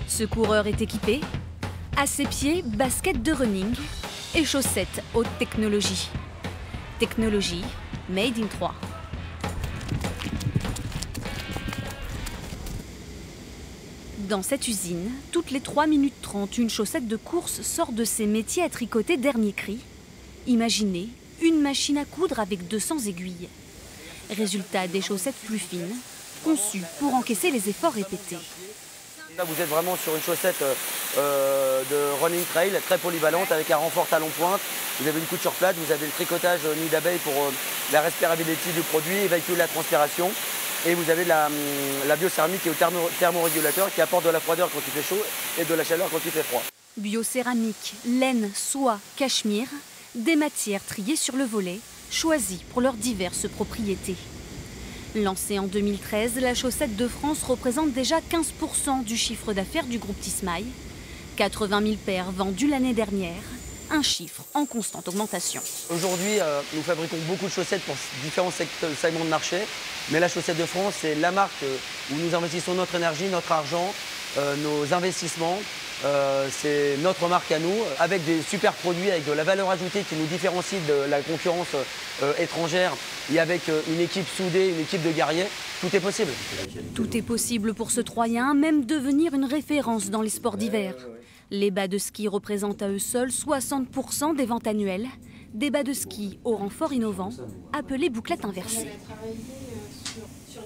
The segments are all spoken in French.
Ce coureur est équipé. À ses pieds, basket de running et chaussettes haute technologie. Technologie Made in 3. Dans cette usine, toutes les 3 minutes 30, une chaussette de course sort de ses métiers à tricoter dernier cri. Imaginez une machine à coudre avec 200 aiguilles. Résultat, des chaussettes plus fines, conçues pour encaisser les efforts répétés. Là, vous êtes vraiment sur une chaussette de running trail, très polyvalente, avec un renfort talon-pointe. Vous avez une couture plate, vous avez le tricotage nid d'abeille pour la respirabilité du produit, évacuer la transpiration. Et vous avez la biocéramique et le thermorégulateur qui apporte de la froideur quand il fait chaud et de la chaleur quand il fait froid. Biocéramique, laine, soie, cachemire, des matières triées sur le volet, choisies pour leurs diverses propriétés. Lancée en 2013, la chaussette de France représente déjà 15% du chiffre d'affaires du groupe Tismaï. 80 000 paires vendues l'année dernière, un chiffre en constante augmentation. Aujourd'hui, nous fabriquons beaucoup de chaussettes pour différents segments de marché. Mais la chaussette de France, c'est la marque où nous investissons notre énergie, notre argent, nos investissements. C'est notre marque à nous, avec des super produits, avec de la valeur ajoutée qui nous différencie de la concurrence étrangère et avec une équipe soudée, une équipe de guerriers. Tout est possible. Tout est possible pour ce Troyen, même devenir une référence dans les sports d'hiver. Les bas de ski représentent à eux seuls 60% des ventes annuelles. Des bas de ski au renfort innovant, appelés bouclettes inversées.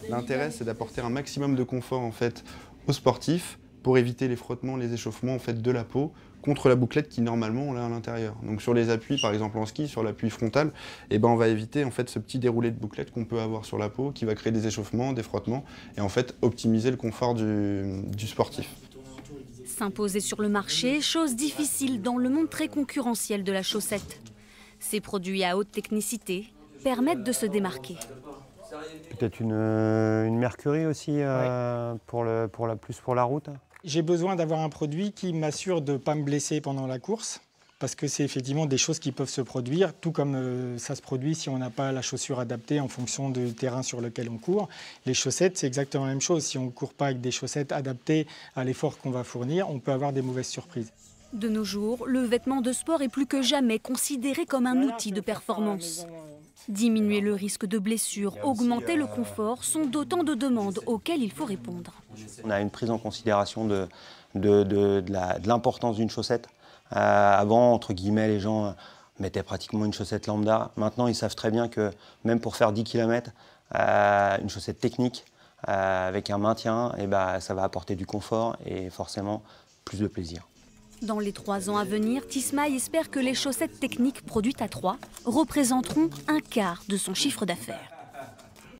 L'intérêt, c'est d'apporter un maximum de confort en fait, aux sportifs pour éviter les frottements, les échauffements en fait, de la peau contre la bouclette qui normalement on l'a à l'intérieur. Donc sur les appuis, par exemple en ski, sur l'appui frontal, on va éviter en fait, ce petit déroulé de bouclette qu'on peut avoir sur la peau qui va créer des échauffements, des frottements et en fait optimiser le confort du sportif. S'imposer sur le marché, chose difficile dans le monde très concurrentiel de la chaussette. Ces produits à haute technicité permettent de se démarquer. Peut-être une Mercury aussi plus pour la route. J'ai besoin d'avoir un produit qui m'assure de ne pas me blesser pendant la course, parce que c'est effectivement des choses qui peuvent se produire, tout comme ça se produit si on n'a pas la chaussure adaptée en fonction du terrain sur lequel on court. Les chaussettes, c'est exactement la même chose. Si on ne court pas avec des chaussettes adaptées à l'effort qu'on va fournir, on peut avoir des mauvaises surprises. De nos jours, le vêtement de sport est plus que jamais considéré comme un outil de performance. Diminuer le risque de blessure, augmenter le confort sont d'autant de demandes auxquelles il faut répondre. On a une prise en considération de l'importance d'une chaussette. Avant, entre guillemets, les gens mettaient pratiquement une chaussette lambda. Maintenant, ils savent très bien que même pour faire 10 km, une chaussette technique avec un maintien, ça va apporter du confort et forcément plus de plaisir. Dans les 3 ans à venir, Tismaï espère que les chaussettes techniques produites à 3 représenteront un quart de son chiffre d'affaires.